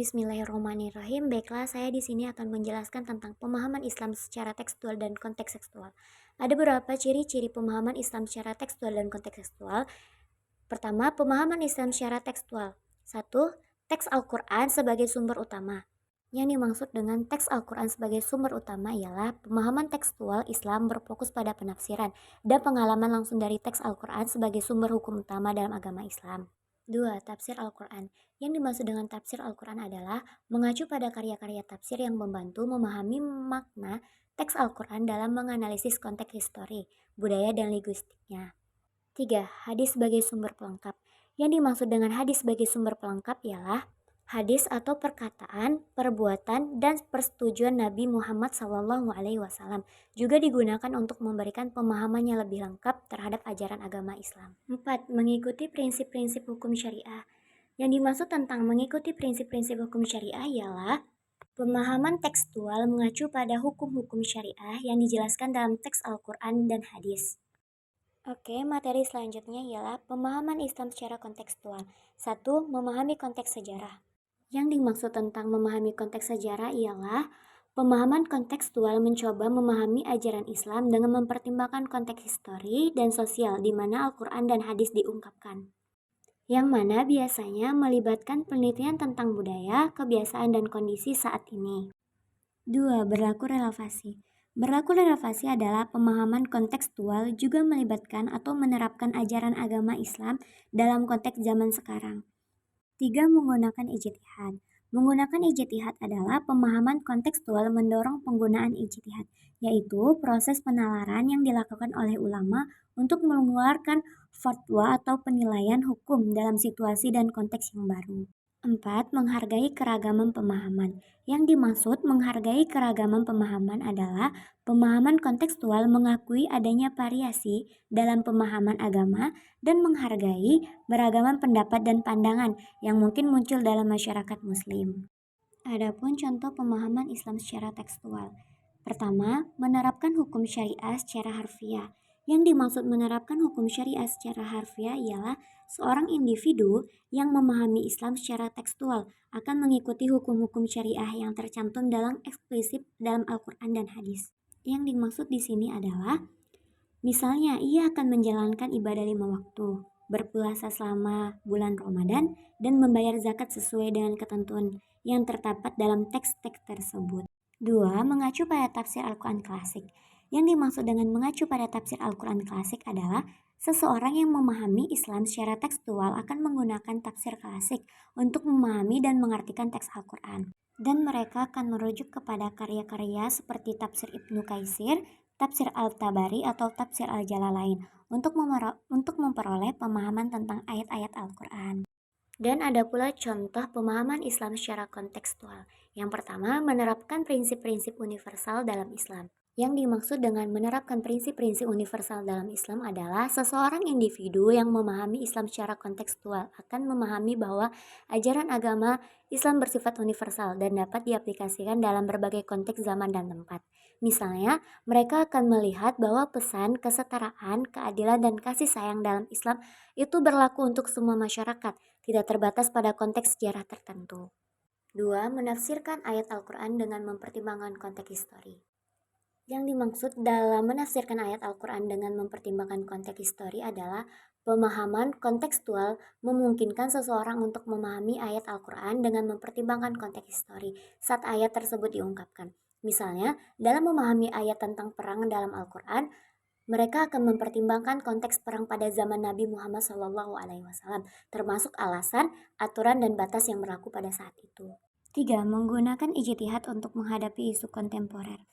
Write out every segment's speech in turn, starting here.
Bismillahirrahmanirrahim. Baiklah, saya di sini akan menjelaskan tentang pemahaman Islam secara tekstual dan konteks tekstual. Ada beberapa ciri-ciri pemahaman Islam secara tekstual dan konteks tekstual. Pertama, pemahaman Islam secara tekstual. 1. Teks Al-Quran sebagai sumber utama. Yang dimaksud dengan teks Al-Quran sebagai sumber utama ialah pemahaman tekstual Islam berfokus pada penafsiran dan pengalaman langsung dari teks Al-Quran sebagai sumber hukum utama dalam agama Islam. 2. Tafsir Al-Quran. Yang dimaksud dengan tafsir Al-Quran adalah mengacu pada karya-karya tafsir yang membantu memahami makna teks Al-Quran dalam menganalisis konteks histori, budaya, dan linguistiknya. 3. Hadis sebagai sumber pelengkap. Yang dimaksud dengan hadis sebagai sumber pelengkap ialah hadis atau perkataan, perbuatan, dan persetujuan Nabi Muhammad SAW juga digunakan untuk memberikan pemahaman yang lebih lengkap terhadap ajaran agama Islam. 4. Mengikuti prinsip-prinsip hukum syariah. Yang dimaksud tentang mengikuti prinsip-prinsip hukum syariah ialah pemahaman tekstual mengacu pada hukum-hukum syariah yang dijelaskan dalam teks Al-Quran dan hadis. Oke, materi selanjutnya ialah pemahaman Islam secara kontekstual. 1. Memahami konteks sejarah. Yang dimaksud tentang memahami konteks sejarah ialah pemahaman kontekstual mencoba memahami ajaran Islam dengan mempertimbangkan konteks histori dan sosial di mana Al-Quran dan hadis diungkapkan. Yang mana biasanya melibatkan penelitian tentang budaya, kebiasaan, dan kondisi saat ini. 2. Berlaku relevasi. Berlaku relevasi adalah pemahaman kontekstual juga melibatkan atau menerapkan ajaran agama Islam dalam konteks zaman sekarang. 3. Menggunakan ijtihad. Menggunakan ijtihad adalah pemahaman kontekstual mendorong penggunaan ijtihad, yaitu proses penalaran yang dilakukan oleh ulama untuk mengeluarkan fatwa atau penilaian hukum dalam situasi dan konteks yang baru. 4. Menghargai keragaman pemahaman. Yang dimaksud menghargai keragaman pemahaman adalah pemahaman kontekstual mengakui adanya variasi dalam pemahaman agama dan menghargai beragaman pendapat dan pandangan yang mungkin muncul dalam masyarakat muslim. Adapun contoh pemahaman Islam secara tekstual. Pertama, menerapkan hukum syariah secara harfiah. Yang dimaksud menerapkan hukum syariah secara harfiah ialah seorang individu yang memahami Islam secara tekstual akan mengikuti hukum-hukum syariah yang tercantum dalam eksplisit dalam Al-Quran dan hadis. Yang dimaksud di sini adalah misalnya ia akan menjalankan ibadah 5 waktu, berpuasa selama bulan Ramadan, dan membayar zakat sesuai dengan ketentuan yang terdapat dalam teks-teks tersebut. 2. Mengacu pada tafsir Al-Quran klasik. Yang dimaksud dengan mengacu pada tafsir Al-Quran klasik adalah seseorang yang memahami Islam secara tekstual akan menggunakan tafsir klasik untuk memahami dan mengartikan teks Al-Quran. Dan mereka akan merujuk kepada karya-karya seperti tafsir Ibnu Katsir, tafsir Al-Tabari, atau tafsir Al-Jalalain untuk memperoleh pemahaman tentang ayat-ayat Al-Quran. Dan ada pula contoh pemahaman Islam secara kontekstual. Yang pertama, menerapkan prinsip-prinsip universal dalam Islam. Yang dimaksud dengan menerapkan prinsip-prinsip universal dalam Islam adalah seseorang individu yang memahami Islam secara kontekstual akan memahami bahwa ajaran agama Islam bersifat universal dan dapat diaplikasikan dalam berbagai konteks zaman dan tempat. Misalnya, mereka akan melihat bahwa pesan kesetaraan, keadilan, dan kasih sayang dalam Islam itu berlaku untuk semua masyarakat, tidak terbatas pada konteks sejarah tertentu. 2. Menafsirkan ayat Al-Quran dengan mempertimbangkan konteks histori. Yang dimaksud dalam menafsirkan ayat Al-Quran dengan mempertimbangkan konteks histori adalah pemahaman kontekstual memungkinkan seseorang untuk memahami ayat Al-Quran dengan mempertimbangkan konteks histori saat ayat tersebut diungkapkan. Misalnya, dalam memahami ayat tentang perang dalam Al-Quran, mereka akan mempertimbangkan konteks perang pada zaman Nabi Muhammad SAW, termasuk alasan, aturan, dan batas yang berlaku pada saat itu. 3. Menggunakan ijtihad untuk menghadapi isu kontemporer.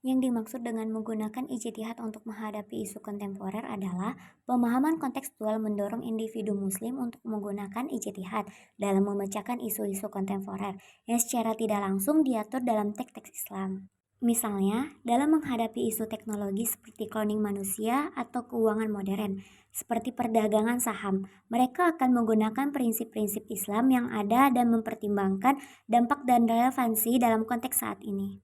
Yang dimaksud dengan menggunakan ijtihad untuk menghadapi isu kontemporer adalah pemahaman kontekstual mendorong individu muslim untuk menggunakan ijtihad dalam memecahkan isu-isu kontemporer yang secara tidak langsung diatur dalam teks-teks Islam. Misalnya, dalam menghadapi isu teknologi seperti kloning manusia atau keuangan modern, seperti perdagangan saham, mereka akan menggunakan prinsip-prinsip Islam yang ada dan mempertimbangkan dampak dan relevansi dalam konteks saat ini.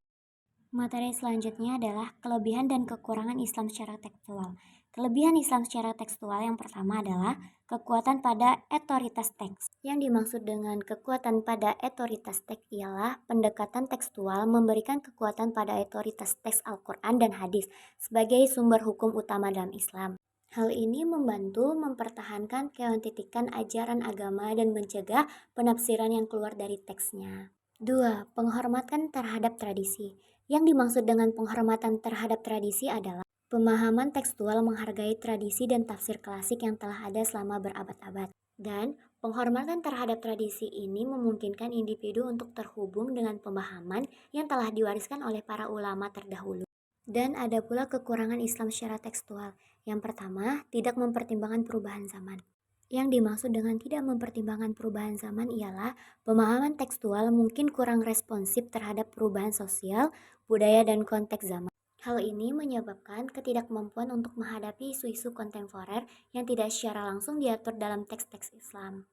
Materi selanjutnya adalah kelebihan dan kekurangan Islam secara tekstual. Kelebihan Islam secara tekstual yang pertama adalah kekuatan pada otoritas teks. Yang dimaksud dengan kekuatan pada otoritas teks ialah pendekatan tekstual memberikan kekuatan pada otoritas teks Al-Quran dan hadis sebagai sumber hukum utama dalam Islam. Hal ini membantu mempertahankan keautentikan ajaran agama dan mencegah penafsiran yang keluar dari teksnya. 2. Penghormatan terhadap tradisi. Yang dimaksud dengan penghormatan terhadap tradisi adalah pemahaman tekstual menghargai tradisi dan tafsir klasik yang telah ada selama berabad-abad. Dan penghormatan terhadap tradisi ini memungkinkan individu untuk terhubung dengan pemahaman yang telah diwariskan oleh para ulama terdahulu. Dan ada pula kekurangan Islam secara tekstual. Yang pertama, tidak mempertimbangkan perubahan zaman. Yang dimaksud dengan tidak mempertimbangkan perubahan zaman ialah pemahaman tekstual mungkin kurang responsif terhadap perubahan sosial, budaya, dan konteks zaman. Hal ini menyebabkan ketidakmampuan untuk menghadapi isu-isu kontemporer yang tidak secara langsung diatur dalam teks-teks Islam.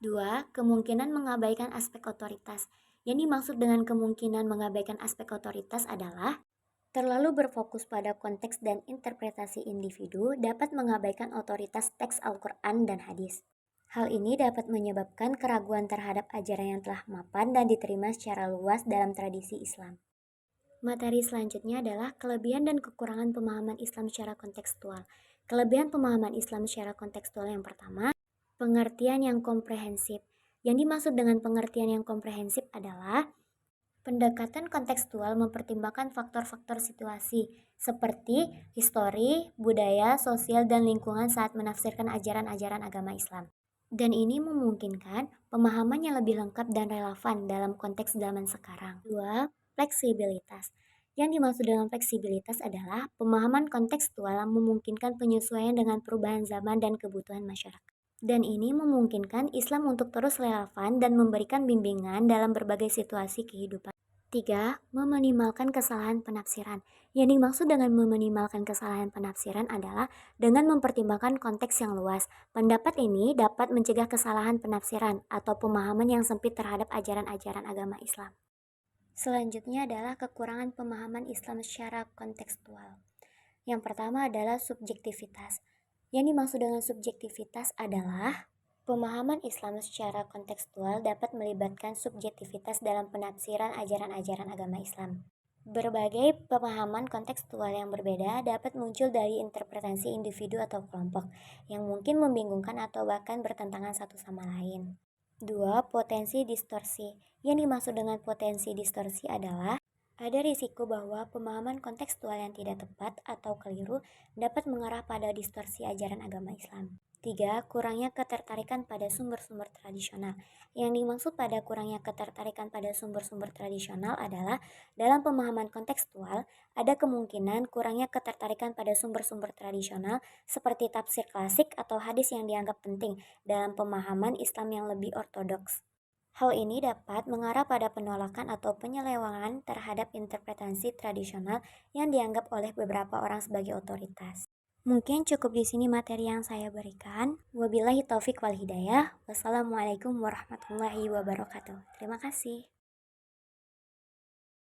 2. Kemungkinan mengabaikan aspek otoritas. Yang dimaksud dengan kemungkinan mengabaikan aspek otoritas adalah terlalu berfokus pada konteks dan interpretasi individu dapat mengabaikan otoritas teks Al-Quran dan hadis. Hal ini dapat menyebabkan keraguan terhadap ajaran yang telah mapan dan diterima secara luas dalam tradisi Islam. Materi selanjutnya adalah kelebihan dan kekurangan pemahaman Islam secara kontekstual. Kelebihan pemahaman Islam secara kontekstual yang pertama, pengertian yang komprehensif. Yang dimaksud dengan pengertian yang komprehensif adalah pendekatan kontekstual mempertimbangkan faktor-faktor situasi seperti histori, budaya, sosial, dan lingkungan saat menafsirkan ajaran-ajaran agama Islam. Dan ini memungkinkan pemahaman yang lebih lengkap dan relevan dalam konteks zaman sekarang. 2. Fleksibilitas. Yang dimaksud dengan fleksibilitas adalah pemahaman kontekstual yang memungkinkan penyesuaian dengan perubahan zaman dan kebutuhan masyarakat. Dan ini memungkinkan Islam untuk terus relevan dan memberikan bimbingan dalam berbagai situasi kehidupan. 3. Meminimalkan kesalahan penafsiran. Yang dimaksud dengan meminimalkan kesalahan penafsiran adalah dengan mempertimbangkan konteks yang luas. Pendapat ini dapat mencegah kesalahan penafsiran atau pemahaman yang sempit terhadap ajaran-ajaran agama Islam. Selanjutnya adalah kekurangan pemahaman Islam secara kontekstual. Yang pertama adalah subjektivitas. Yang dimaksud dengan subjektivitas adalah pemahaman Islam secara kontekstual dapat melibatkan subjektivitas dalam penafsiran ajaran-ajaran agama Islam. Berbagai pemahaman kontekstual yang berbeda dapat muncul dari interpretasi individu atau kelompok yang mungkin membingungkan atau bahkan bertentangan satu sama lain. 2. Potensi distorsi. Yang dimaksud dengan potensi distorsi adalah ada risiko bahwa pemahaman kontekstual yang tidak tepat atau keliru dapat mengarah pada distorsi ajaran agama Islam. 3. Kurangnya ketertarikan pada sumber-sumber tradisional. Yang dimaksud pada kurangnya ketertarikan pada sumber-sumber tradisional adalah dalam pemahaman kontekstual, ada kemungkinan kurangnya ketertarikan pada sumber-sumber tradisional seperti tafsir klasik atau hadis yang dianggap penting dalam pemahaman Islam yang lebih ortodoks. Hal ini dapat mengarah pada penolakan atau penyelewengan terhadap interpretasi tradisional yang dianggap oleh beberapa orang sebagai otoritas. Mungkin cukup di sini materi yang saya berikan. Wabillahi taufik wal hidayah. Wassalamualaikum warahmatullahi wabarakatuh. Terima kasih.